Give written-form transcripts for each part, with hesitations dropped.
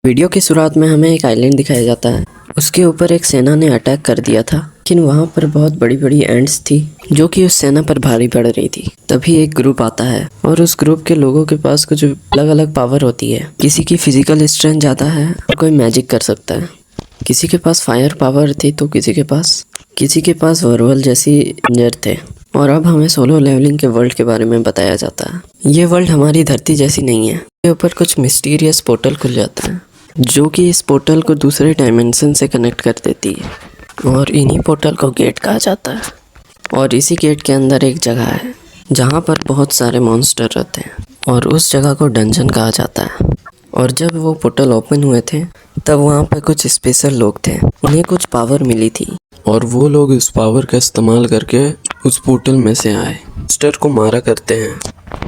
Video की शुरुआत में हमें एक आइलैंड दिखाया जाता है। उसके ऊपर एक सेना ने अटैक कर दिया था, लेकिन वहाँ पर बहुत बड़ी बड़ी एंट्स थी जो कि उस सेना पर भारी पड़ रही थी। तभी एक ग्रुप आता है और उस ग्रुप के लोगों के पास कुछ अलग अलग पावर होती है। किसी की फिजिकल स्ट्रेंथ ज़्यादा है और कोई मैजिक कर सकता है। किसी के पास फायर पावर थी तो किसी के पास वर्वल जैसी इंजर थे। और अब हमें सोलो लेवलिंग के वर्ल्ड के बारे में बताया जाता है। ये वर्ल्ड हमारी धरती जैसी नहीं है। इसके ऊपर कुछ मिस्टीरियस पोर्टल खुल जाता है जो कि इस पोर्टल को दूसरे डायमेंशन से कनेक्ट कर देती है और इन्हीं पोर्टल को गेट कहा जाता है। और इसी गेट के अंदर एक जगह है जहाँ पर बहुत सारे मॉन्स्टर रहते हैं और उस जगह को डंजन कहा जाता है। और जब वो पोर्टल ओपन हुए थे तब वहाँ पर कुछ स्पेशल लोग थे, उन्हें कुछ पावर मिली थी और वो लोग इस पावर का इस्तेमाल करके उस पोर्टल में से आए, मॉन्स्टर को मारा करते हैं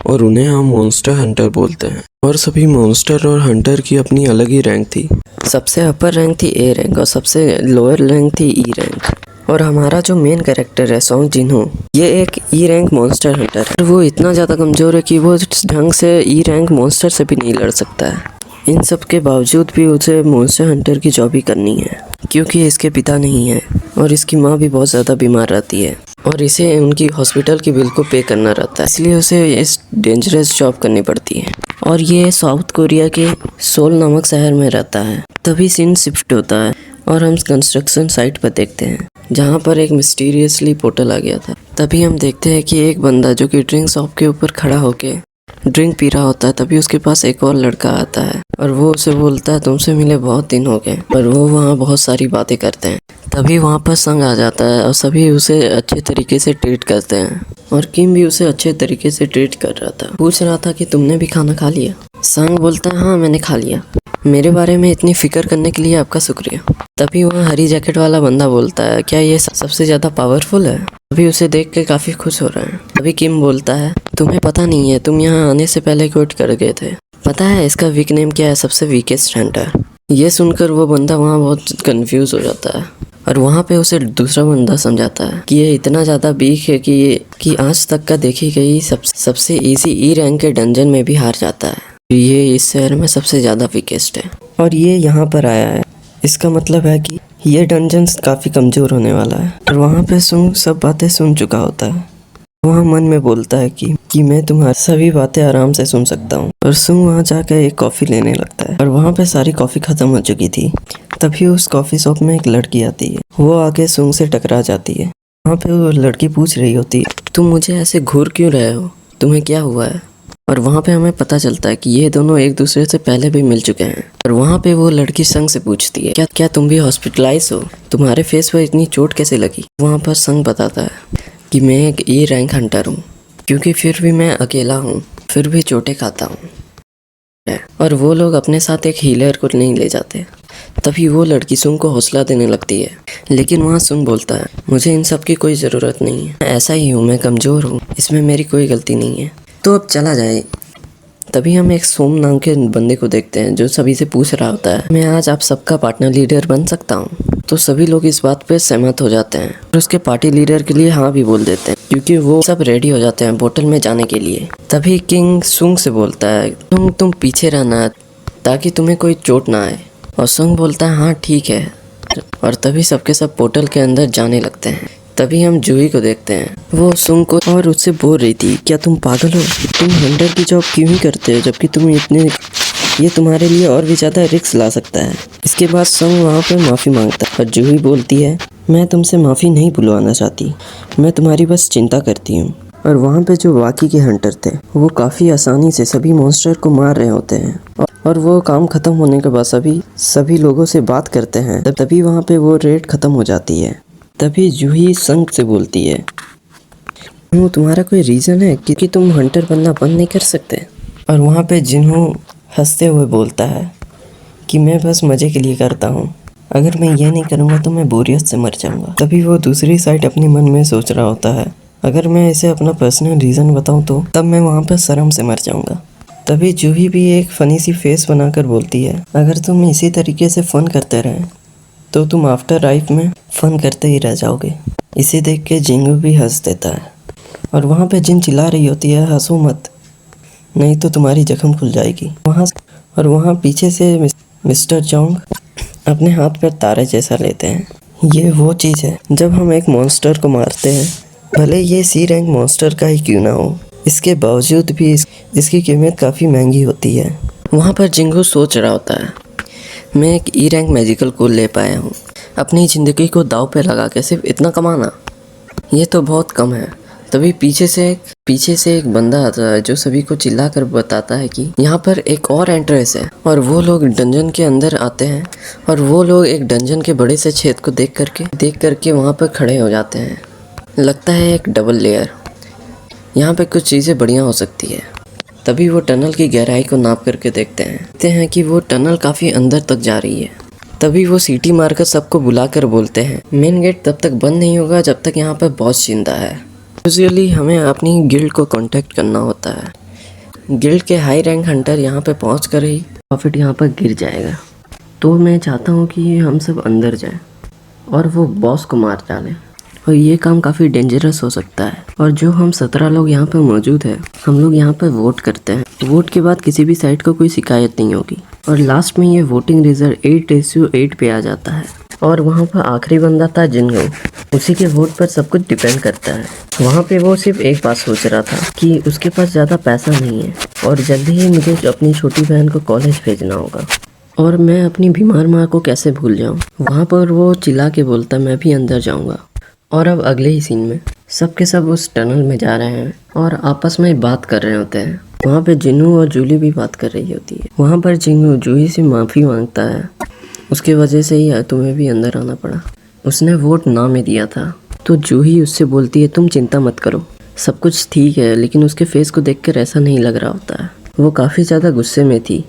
और उन्हें हम मॉन्स्टर हंटर बोलते हैं। और सभी मॉन्स्टर और हंटर की अपनी अलग ही रैंक थी। सबसे अपर रैंक थी ए रैंक और सबसे लोअर रैंक थी ई रैंक। और हमारा जो मेन कैरेक्टर है सोंग जिनहो, ये एक ई रैंक मॉन्स्टर हंटर है। वो इतना ज़्यादा कमज़ोर है कि वो ढंग से ई रैंक मॉन्स्टर से भी नहीं लड़ सकता है। इन सब के बावजूद भी उसे मॉन्स्टर हंटर की जॉब ही करनी है क्योंकि इसके पिता नहीं है और इसकी माँ भी बहुत ज़्यादा बीमार रहती है और इसे उनकी हॉस्पिटल की बिल को पे करना रहता है, इसलिए उसे इस डेंजरस जॉब करनी पड़ती है। और ये साउथ कोरिया के सोल नामक शहर में रहता है। तभी सीन शिफ्ट होता है और हम कंस्ट्रक्शन साइट पर देखते हैं जहाँ पर एक मिस्टीरियसली पोर्टल आ गया था। तभी हम देखते हैं कि एक बंदा जो कि ड्रिंक शॉप के ऊपर खड़ा होके ड्रिंक पी रहा होता है, तभी उसके पास एक और लड़का आता है और वो उसे बोलता है तुमसे मिले बहुत दिन हो गए। और वो वहाँ बहुत सारी बातें करते हैं। तभी वहाँ पर संग आ जाता है और सभी उसे अच्छे तरीके से ट्रीट करते हैं और किम भी उसे अच्छे तरीके से ट्रीट कर रहा था। पूछ रहा था कि तुमने भी खाना खा लिया। संग बोलता है हाँ मैंने खा लिया, मेरे बारे में इतनी फिक्र करने के लिए आपका शुक्रिया। तभी वहाँ हरी जैकेट वाला बंदा बोलता है क्या ये सबसे ज़्यादा पावरफुल है? तभी उसे देख के काफ़ी खुश हो रहा है। तभी किम बोलता है तुम्हें पता नहीं है, तुम यहाँ आने से पहले क्विट कर गए थे। पता है इसका वीक नेम क्या है? सबसे वीकेस्ट हंटर। ये सुनकर वो बंदा वहाँ बहुत कंफ्यूज हो जाता है और वहाँ पे उसे दूसरा बंदा समझाता है कि ये इतना ज़्यादा वीक है कि आज तक का देखी गई सबसे इजी ई रैंक के डंजन में भी हार जाता है। ये इस शहर में सबसे ज़्यादा वीकेस्ट है और ये यहाँ पर आया है। इसका मतलब है कि ये डंजन काफ़ी कमज़ोर होने वाला है। और वहाँ पे सुंग सब बातें सुन चुका होता है। वहाँ मन में बोलता है कि मैं तुम्हारी सभी बातें आराम से सुन सकता हूँ। और सुंग वहाँ जाकर एक कॉफ़ी लेने लगता है और वहाँ पे सारी कॉफ़ी ख़त्म हो चुकी थी। तभी उस कॉफ़ी शॉप में एक लड़की आती है, वो आके सुंग से टकरा जाती है। वहाँ पे वो लड़की पूछ रही होती है तुम मुझे ऐसे घूर क्यों रहे हो, तुम्हें क्या हुआ है? और वहाँ पे हमें पता चलता है कि ये दोनों एक दूसरे से पहले भी मिल चुके हैं। और वहाँ पे वो लड़की संग से पूछती है क्या तुम भी हॉस्पिटलाइज हो, तुम्हारे फेस पर इतनी चोट कैसे लगी? वहाँ पर संग बताता है कि मैं एक ई रैंक हंटर हूँ, क्योंकि फिर भी मैं अकेला हूँ, फिर भी चोटें खाता हूँ। और वो लोग अपने साथ एक हीलर को नहीं ले जाते। तभी वो लड़की सुंग को हौसला देने लगती है, लेकिन वहाँ सुंग बोलता है मुझे इन सब की कोई ज़रूरत नहीं है, मैं ऐसा ही हूँ, मैं कमज़ोर हूँ, इसमें मेरी कोई गलती नहीं है, तो अब चला जाए। तभी हम एक सोम नाम के बंदे को देखते हैं जो सभी से पूछ रहा होता है मैं आज आप सबका पार्टनर लीडर बन सकता हूँ? तो सभी लोग इस बात पे सहमत हो जाते हैं और उसके पार्टी लीडर के लिए हाँ भी बोल देते हैं क्योंकि वो सब रेडी हो जाते हैं पोर्टल में जाने के लिए। तभी किंग सुंग से बोलता है तुम पीछे रहना ताकि तुम्हें कोई चोट ना आए। और सुंग बोलता है हाँ ठीक है। और तभी सबके सब पोर्टल के अंदर जाने लगते हैं। तभी हम जूही को देखते हैं, वो सुंग को और उससे बोल रही थी क्या तुम पागल हो, तुम हंटर की जॉब क्यों ही करते हो जबकि तुम ये तुम्हारे लिए और भी ज़्यादा रिस्क ला सकता है। इसके बाद सुंग वहाँ पर माफ़ी मांगता है और जूही बोलती है मैं तुमसे माफ़ी नहीं बुलवाना चाहती, मैं तुम्हारी बस चिंता करती हूँ। और वहाँ पे जो बाकी के हंटर थे वो काफ़ी आसानी से सभी मॉन्स्टर को मार रहे होते हैं और वो काम ख़त्म होने के बाद सभी लोगों से बात करते हैं। तभी वहाँ पे वो रेड ख़त्म हो जाती है। तभी जूही संग से बोलती है वो तुम्हारा कोई रीज़न है कि तुम हंटर बनना बंद नहीं कर सकते? और वहाँ पे जिन्हों हंसते हुए बोलता है कि मैं बस मज़े के लिए करता हूँ, अगर मैं ये नहीं करूँगा तो मैं बोरियत से मर जाऊँगा। तभी वो दूसरी साइड अपने मन में सोच रहा होता है अगर मैं इसे अपना पर्सनल रीज़न बताऊँ तो तब मैं वहाँ पर शर्म से मर जाऊँगा। तभी जूही भी एक फ़नी सी फेस बनाकर बोलती है अगर तुम इसी तरीके से फ़न करते रहें तो तुम आफ्टर लाइफ में फ़न करते ही रह जाओगे। इसे देख के जिंगू भी हंस देता है और वहाँ पे जिन चिल्ला रही होती है हंसो मत नहीं तो तुम्हारी जख्म खुल जाएगी। वहाँ पीछे से मिस्टर जोंग अपने हाथ पर तारे जैसा लेते हैं। ये वो चीज़ है जब हम एक मॉन्स्टर को मारते हैं, भले ये सी रैंक मॉन्स्टर का ही क्यों ना हो, इसके बावजूद भी इसकी कीमत काफ़ी महंगी होती है। वहाँ पर जिंगू सोच रहा होता है, मैं एक ई रैंक मैजिकल कूल ले पाया हूँ, अपनी ज़िंदगी को दाव पे लगा के सिर्फ इतना कमाना, ये तो बहुत कम है। तभी पीछे से एक बंदा आता है जो सभी को चिल्ला कर बताता है कि यहाँ पर एक और एंट्रेंस है, और वो लोग डंजन के अंदर आते हैं और वो लोग एक डंजन के बड़े से छेद को देख करके वहाँ पर खड़े हो जाते हैं। लगता है एक डबल लेयर, यहाँ पे कुछ चीज़ें बढ़िया हो सकती है। तभी वो टनल की गहराई को नाप करके देखते हैं कि वो टनल काफ़ी अंदर तक जा रही है। तभी वो सीटी मारकर सबको बुलाकर बोलते हैं, मेन गेट तब तक बंद नहीं होगा जब तक यहाँ पर बॉस जिंदा है। यूजुअली हमें अपनी गिल्ड को कांटेक्ट करना होता है। गिल्ड के हाई रैंक हंटर यहाँ पे पहुँच कर ही प्रॉफिट यहाँ पर गिर जाएगा। तो मैं चाहता हूँ कि हम सब अंदर जाएं और वो बॉस को मार डालें, और ये काम काफ़ी डेंजरस हो सकता है। और जो हम 17 लोग यहाँ पर मौजूद हैं, हम लोग यहाँ पर वोट करते हैं। वोट के बाद किसी भी साइड को कोई शिकायत नहीं होगी, और लास्ट में ये वोटिंग रिजल्ट 8:8 पे आ जाता है। और वहाँ पर आखिरी बंदा था जिंगू, उसी के वोट पर सब कुछ डिपेंड करता है। वहाँ पे वो सिर्फ एक बात सोच रहा था कि उसके पास ज़्यादा पैसा नहीं है और जल्दी ही मुझे अपनी छोटी बहन को कॉलेज भेजना होगा, और मैं अपनी बीमार माँ को कैसे भूल जाऊँ। वहाँ पर वो चिल्ला के बोलता, मैं भी अंदर जाऊँगा। और अब अगले ही सीन में सब के सब उस टनल में जा रहे हैं और आपस में बात कर रहे होते हैं। वहाँ पे जिन्नू और जूली भी बात कर रही होती है। वहाँ पर जिन्नू जूही से माफ़ी मांगता है, उसके वजह से ही तुम्हें भी अंदर आना पड़ा, उसने वोट ना में दिया था। तो जूही उससे बोलती है, तुम चिंता मत करो, सब कुछ ठीक है। लेकिन उसके फेस को देखकर ऐसा नहीं लग रहा होता है, वो काफ़ी ज़्यादा गुस्से में थी।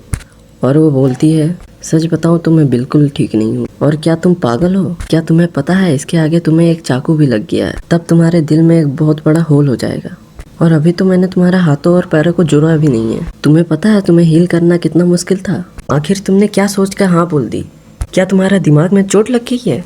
और वो बोलती है, सच बताऊं तो मैं बिल्कुल ठीक नहीं हूँ। और क्या तुम पागल हो? क्या तुम्हें पता है इसके आगे तुम्हें एक चाकू भी लग गया है, तब तुम्हारे दिल में एक बहुत बड़ा होल हो जाएगा। और अभी तो मैंने तुम्हारा हाथों और पैरों को जोड़ा भी नहीं है। तुम्हें पता है तुम्हें हील करना कितना मुश्किल था? आखिर तुमने क्या सोच कर हाँ बोल दी? क्या तुम्हारा दिमाग में चोट लग गई है?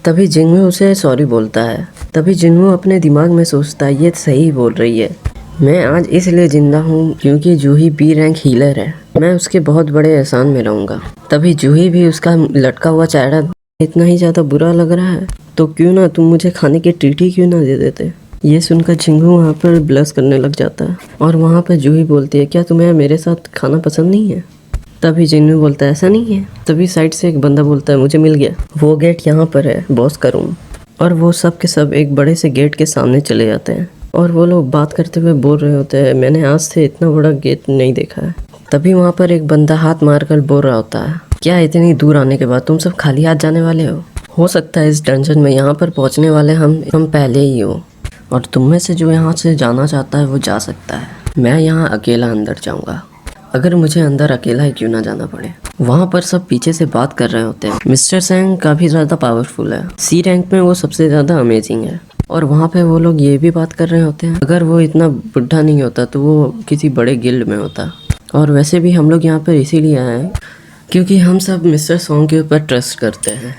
तभी जिन्नू उसे सॉरी बोलता है। तभी जिन्नू अपने दिमाग में सोचता है, ये सही बोल रही है, मैं आज इसलिए जिंदा हूँ क्योंकि जूही बी रैंक हीलर है, मैं उसके बहुत बड़े एहसान में रहूँगा। तभी जूही भी उसका लटका हुआ चेहरा इतना ही ज़्यादा बुरा लग रहा है, तो क्यों ना तुम मुझे खाने की ट्रीट ही क्यों ना दे देते। ये सुनकर जिंगू वहाँ पर ब्लश करने लग जाता है, और वहाँ पर जूही बोलती है, क्या तुम्हें मेरे साथ खाना पसंद नहीं है? तभी जिन्नू बोलता है, ऐसा नहीं है। तभी साइड से एक बंदा बोलता है, मुझे मिल गया, वो गेट यहाँ पर है, बॉस का रूम। और वो सब के सब एक बड़े से गेट के सामने चले जाते हैं, और वो लोग बात करते हुए बोल रहे होते हैं, मैंने आज से इतना बड़ा गेट नहीं देखा है। तभी वहाँ पर एक बंदा हाथ मारकर बोल रहा होता है, क्या इतनी दूर आने के बाद तुम सब खाली हाथ जाने वाले हो सकता है इस डंजन में यहाँ पर पहुँचने वाले हम पहले ही हो, और तुम में से जो यहाँ से जाना चाहता है वो जा सकता है। मैं यहाँ अकेला अंदर जाऊँगा, अगर मुझे अंदर अकेला ही क्यों ना जाना पड़े। वहाँ पर सब पीछे से बात कर रहे होते हैं। मिस्टर सैंग काफ़ी ज़्यादा पावरफुल है, सी रैंक में वो सबसे ज़्यादा अमेजिंग है। और वहाँ पे वो लोग ये भी बात कर रहे होते हैं, अगर वो इतना बुढ़ा नहीं होता तो वो किसी बड़े गिल्ड में होता। और वैसे भी हम लोग यहाँ पर इसीलिए आए हैं क्योंकि हम सब मिस्टर सॉन्ग के ऊपर ट्रस्ट करते हैं।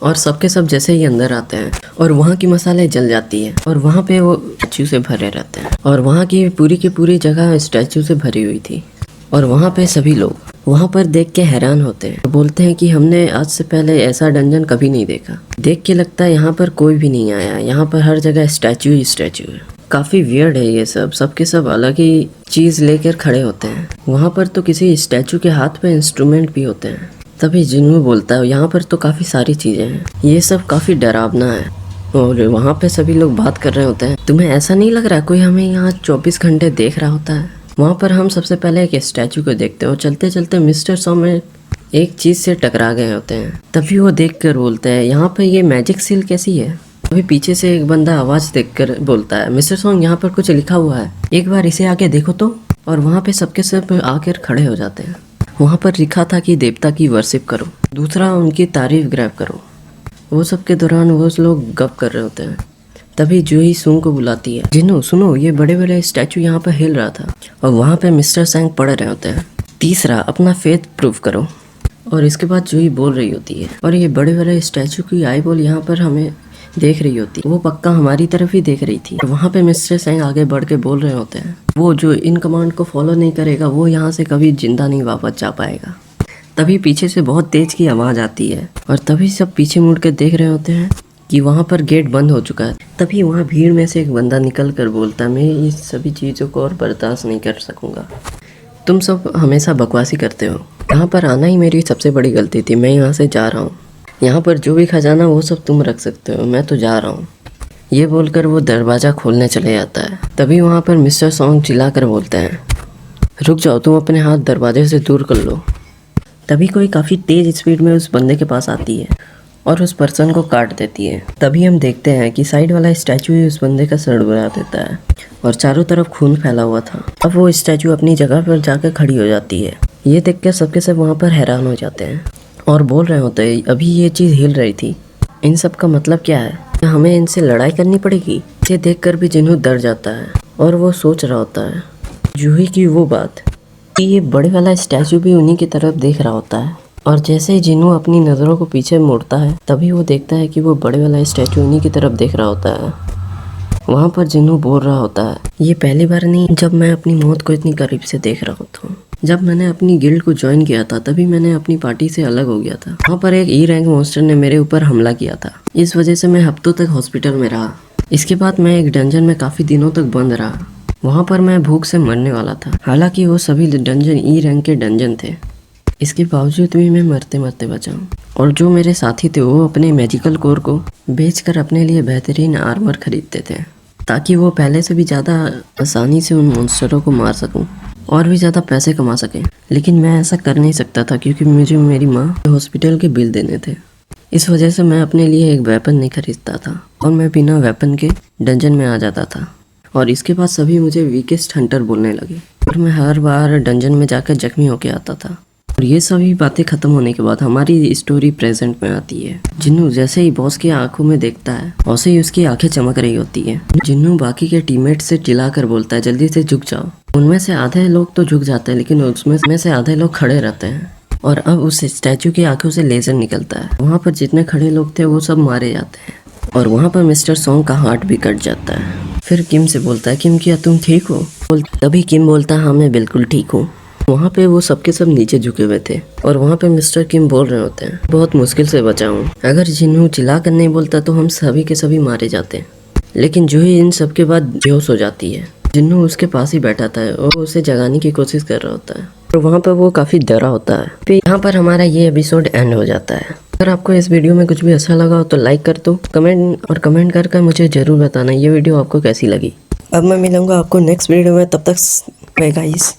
और सबके सब जैसे ही अंदर आते हैं और वहाँ की मसाले जल जाती है, और वहाँ पे वो स्टैचू से भरे रहते हैं, और वहाँ की पूरी जगह स्टैचू से भरी हुई थी। और वहाँ पे सभी लोग वहाँ पर देख के हैरान होते हैं, बोलते हैं कि हमने आज से पहले ऐसा डंजन कभी नहीं देखा। देख के लगता है यहाँ पर कोई भी नहीं आया, यहाँ पर हर जगह स्टैचू ही स्टैचू है। काफ़ी वियर्ड है ये सब, सबके सब अलग ही चीज़ लेकर खड़े होते हैं। वहाँ पर तो किसी स्टैचू के हाथ पे इंस्ट्रूमेंट भी होते हैं। तभी जिन्नू बोलता है, यहाँ पर तो काफ़ी सारी चीज़ें हैं, ये सब काफ़ी डरावना है। और वहाँ पे सभी लोग बात कर रहे होते हैं, तुम्हें ऐसा नहीं लग रहा कोई हमें यहाँ 24 घंटे देख रहा होता है? वहाँ पर हम सबसे पहले एक स्टैचू को देखते हैं, और चलते चलते मिस्टर सॉन्ग में एक चीज़ से टकरा गए होते हैं। तभी वो देखकर बोलते हैं, यहाँ पर ये मैजिक सील कैसी है? अभी पीछे से एक बंदा आवाज़ देखकर बोलता है, मिस्टर सॉन्ग यहाँ पर कुछ लिखा हुआ है, एक बार इसे आके देखो तो। और वहाँ पे सबके सब आकर खड़े हो जाते हैं। वहाँ पर लिखा था कि देवता की वर्शिप करो, दूसरा उनकी तारीफ ग्रैब करो। वो सब के दौरान वो लोग गप कर रहे होते हैं। तभी जूही सूंग को बुलाती है, जिन्नू सुनो, ये बड़े बड़े स्टैचू यहाँ पर हिल रहा था। और वहाँ पे मिस्टर सैंग पढ़ रहे होते हैं, तीसरा अपना फेथ प्रूव करो। और इसके बाद जूही बोल रही होती है, और ये बड़े बड़े स्टैचू की आई बॉल यहाँ पर हमें देख रही होती है, वो पक्का हमारी तरफ ही देख रही थी। और वहाँ पे मिस्टर सैंग आगे बढ़ के बोल रहे होते हैं, वो जो इन कमांड को फॉलो नहीं करेगा वो यहाँ से कभी जिंदा नहीं वापस जा पाएगा। तभी पीछे से बहुत तेज की आवाज़ आती है और तभी सब पीछे मुड़ के देख रहे होते हैं कि वहाँ पर गेट बंद हो चुका है। तभी वहाँ भीड़ में से एक बंदा निकल कर बोलता है, मैं ये सभी चीज़ों को और बर्दाश्त नहीं कर सकूँगा। तुम सब हमेशा बकवासी करते हो। यहाँ पर आना ही मेरी सबसे बड़ी गलती थी। मैं यहाँ से जा रहा हूँ। यहाँ पर जो भी खजाना वो सब तुम रख सकते हो, मैं तो जा रहा हूँ। ये बोलकर वो दरवाज़ा खोलने चले जाता है। तभी वहाँ पर मिस्टर सॉन्ग चिल्ला कर बोलते हैं, रुक जाओ, तुम अपने हाथ दरवाजे से दूर कर लो। तभी कोई काफ़ी तेज़ स्पीड में उस बंदे के पास आती है और उस पर्सन को काट देती है। तभी हम देखते हैं कि साइड वाला स्टैचू ही उस बंदे का सर उड़ा देता है और चारों तरफ खून फैला हुआ था। अब वो स्टैचू अपनी जगह पर जाकर खड़ी हो जाती है। ये देख कर सबके सब वहाँ पर हैरान हो जाते हैं और बोल रहे होते हैं, अभी ये चीज़ हिल रही थी, इन सब का मतलब क्या है? क्या हमें इनसे लड़ाई करनी पड़ेगी? ये देखकर भी जिन्हू डर जाता है और वो सोच रहा होता है जूही की वो बात कि ये बड़े वाला स्टैचू भी उन्हीं की तरफ देख रहा होता है। और जैसे ही जिन्हू अपनी नज़रों को पीछे मोड़ता है तभी वो देखता है कि वो बड़े वाला स्टैचू उन्हीं की तरफ देख रहा होता है। वहाँ पर जिन्हू बोल रहा होता है, ये पहली बार नहीं जब मैं अपनी मौत को इतनी करीब से देख रहा होता हूँ। जब मैंने अपनी गिल्ड को ज्वाइन किया था तभी मैंने अपनी पार्टी से अलग हो गया था। वहाँ पर एक ई रैंक मॉन्स्टर ने मेरे ऊपर हमला किया था। इस वजह से मैं हफ्तों तक हॉस्पिटल में रहा। इसके बाद मैं एक डंजन में काफ़ी दिनों तक बंद रहा। वहाँ पर मैं भूख से मरने वाला था। हालांकि वो सभी डंजन ई रैंक के डंजन थे। इसके बावजूद भी मैं मरते मरते बचा हूँ। और जो मेरे साथी थे वो अपने मैजिकल कोर को बेचकर अपने लिए बेहतरीन आर्मर खरीदते थे ताकि वो पहले से भी ज़्यादा आसानी से उन मॉन्स्टरों को मार सकूं और भी ज़्यादा पैसे कमा सकें। लेकिन मैं ऐसा कर नहीं सकता था क्योंकि मुझे मेरी माँ हॉस्पिटल के बिल देने थे। इस वजह से मैं अपने लिए एक वेपन नहीं खरीदता था और मैं बिना वेपन के डंजन में आ जाता था। और इसके बाद सभी मुझे वीकेस्ट हंटर बोलने लगे और मैं हर बार डंजन में जाकर जख्मी होके आता था। और ये सभी बातें ख़त्म होने के बाद हमारी स्टोरी प्रेजेंट में आती है। जिन्नू जैसे ही बॉस की आंखों में देखता है वैसे ही उसकी आंखें चमक रही होती है। जिन्नू बाकी के टीममेट से चिल्लाकर बोलता है, जल्दी से झुक जाओ। उनमें से आधे लोग तो झुक जाते हैं लेकिन उसमें से आधे लोग खड़े रहते हैं। और अब उस स्टैचू की आंखों से लेजर निकलता है। वहाँ पर जितने खड़े लोग थे वो सब मारे जाते हैं और वहाँ पर मिस्टर सॉन्ग का हार्ट भी कट जाता है। फिर किम से बोलता है, किम क्या तुम ठीक हो? तभी किम बोलता है, हाँ मैं बिल्कुल ठीक हूँ। वहाँ पे वो सबके सब नीचे झुके हुए थे और वहाँ पे मिस्टर किम बोल रहे होते हैं, बहुत मुश्किल से बचा हूँ। अगर जिन्हू चिल्ला कर नहीं बोलता तो हम सभी के सभी मारे जाते। लेकिन जूही इन सब के बाद बेहोश हो जाती है। जिन्नू उसके पास ही बैठा था और उसे जगाने की कोशिश कर रहा होता है और वहाँ पर वो काफ़ी डरा होता है। फिर यहाँ पर हमारा ये एपिसोड एंड हो जाता है। अगर आपको इस वीडियो में कुछ भी अच्छा लगा हो तो लाइक कर दो, कमेंट कर मुझे ज़रूर बताना ये वीडियो आपको कैसी लगी। अब मैं मिलूँगा आपको नेक्स्ट वीडियो में, तब तक बाय गाइस।